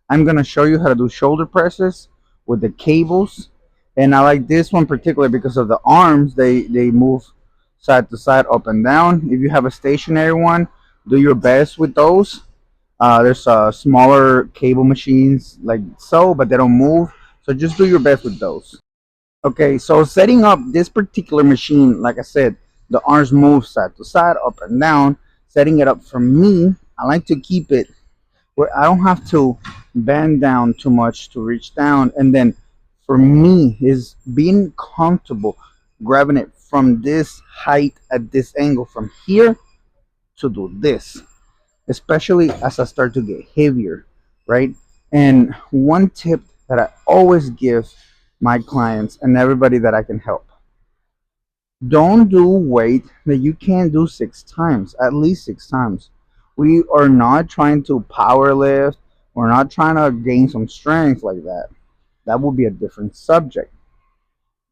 I'm gonna show you how to do shoulder presses with the cables. And I like this one particularly because of the arms. They move side to side, up and down. If you have a stationary one, do your best with those. There's smaller cable machines like so, but they don't move. So just do your best with those. Okay, so setting up this particular machine, like I said, the arms move side to side, up and down. Setting it up for me, I like to keep it where I don't have to bend down too much to reach down. And then for me is being comfortable grabbing it from this height at this angle from here to do this, especially as I start to get heavier, right? And one tip that I always give my clients and everybody that I can help: don't do weight that you can't do 6 times, at least 6 times. We are not trying to power lift. We're not trying to gain some strength like that. That would be a different subject.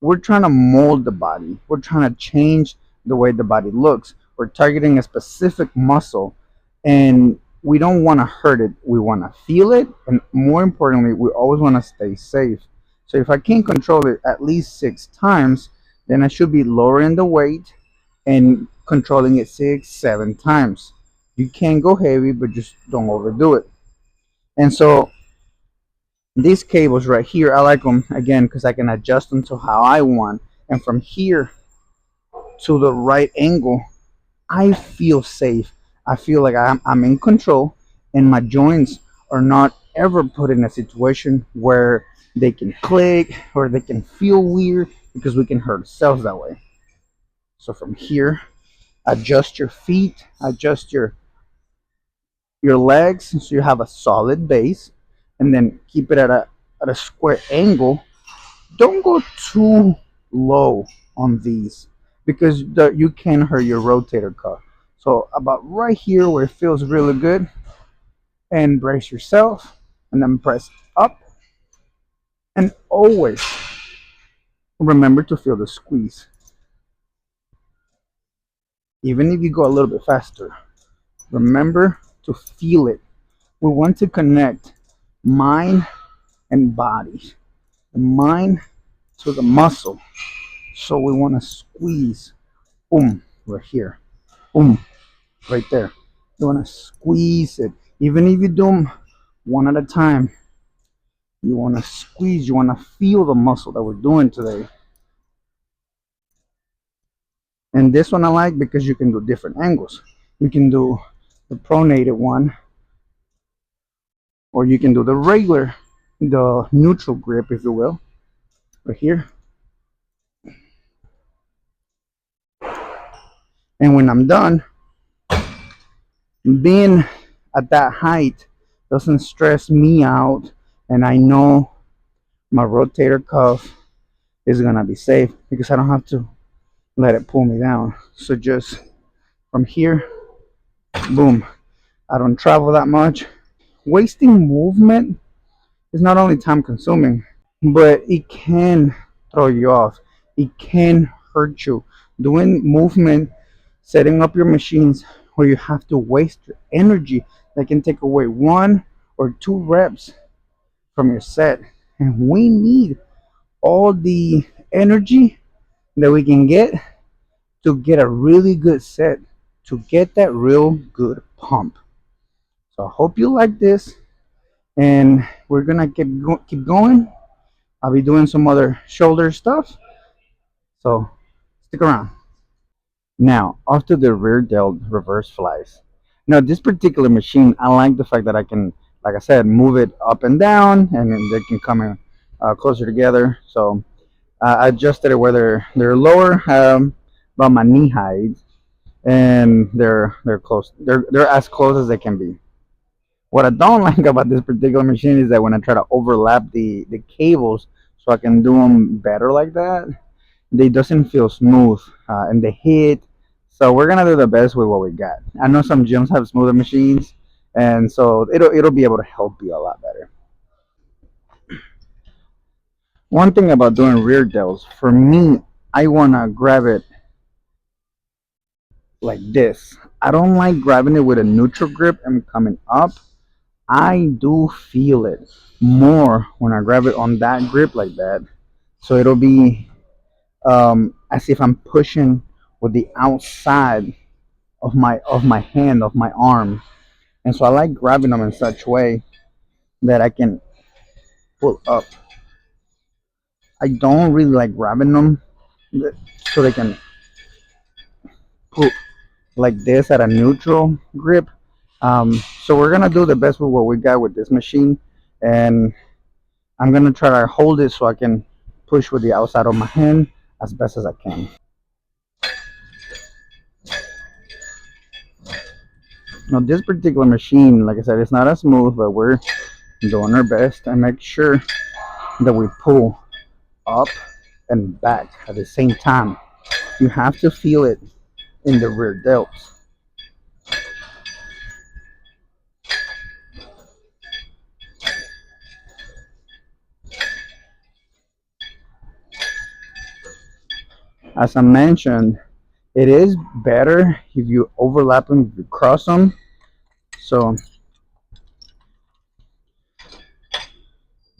We're trying to mold the body. We're trying to change the way the body looks. We're targeting a specific muscle, and we don't want to hurt it. We want to feel it, and more importantly, we always want to stay safe. So if I can't control it at least 6 times, then I should be lowering the weight and controlling it 6, 7 times. You can go heavy, but just don't overdo it. And so these cables right here, I like them again because I can adjust them to how I want. And from here to the right angle, I feel safe. I feel like I'm in control, and my joints are not ever put in a situation where they can click or they can feel weird, because we can hurt ourselves that way. So from here, adjust your feet, adjust your legs so you have a solid base, and then keep it at a square angle. Don't go too low on these, because you can hurt your rotator cuff. So about right here where it feels really good, and brace yourself, and then press up, and always remember to feel the squeeze. Even if you go a little bit faster, remember to feel it. We want to connect mind and body, the mind to the muscle. So we want to squeeze, boom, right here, boom, right there. You want to squeeze it. Even if you do them one at a time, you want to squeeze, you want to feel the muscle that we're doing today. And this one I like because you can do different angles. You can do the pronated one, or you can do the regular, the neutral grip, if you will, right here. And when I'm done, being at that height doesn't stress me out, and I know my rotator cuff is gonna be safe because I don't have to let it pull me down. So just from here, boom. I don't travel that much. Wasting movement is not only time consuming, but it can throw you off. It can hurt you. Doing movement, setting up your machines where you have to waste your energy, that can take away 1 or 2 reps from your set. And we need all the energy that we can get a really good set, to get that real good pump. So I hope you like this, and we're gonna keep going. I'll be doing some other shoulder stuff, so stick around. Now, after the rear delt reverse flies. Now, this particular machine, I like the fact that I can, like I said, move it up and down, and then they can come in closer together. So I adjusted it where they're lower, about my knee height, and they're close. They're as close as they can be. What I don't like about this particular machine is that when I try to overlap the cables so I can do them better like that, they doesn't feel smooth, and they hit. So we're gonna do the best with what we got. I know some gyms have smoother machines, and so it'll be able to help you a lot better. One thing about doing rear delts, for me, I wanna grab it like this. I don't like grabbing it with a neutral grip and coming up. I do feel it more when I grab it on that grip like that. So it'll be as if I'm pushing with the outside of my hand, of my arm. And so I like grabbing them in such way that I can pull up. I don't really like grabbing them so they can pull like this at a neutral grip. So we're gonna do the best with what we got with this machine, and I'm gonna try to hold it so I can push with the outside of my hand as best as I can. Now this particular machine, like I said, it's not as smooth, but we're doing our best and make sure that we pull up and back at the same time. You have to feel it in the rear delt. As I mentioned, it is better if you overlap them, if you cross them. So,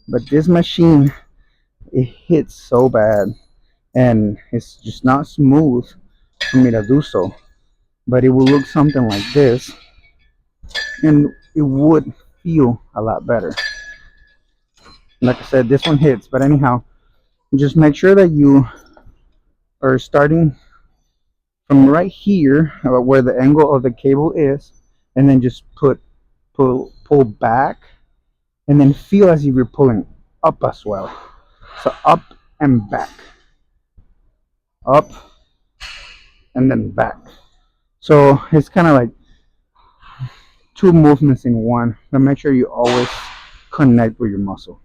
but this machine, it hits so bad, and it's just not smooth for me to do so. But it will look something like this, and it would feel a lot better. Like I said, this one hits, but anyhow, just make sure that you are starting from right here, where the angle of the cable is, and then just pull back, and then feel as if you're pulling up as well. So up and back, up and then back. So it's kind of like two movements in one. But make sure you always connect with your muscle.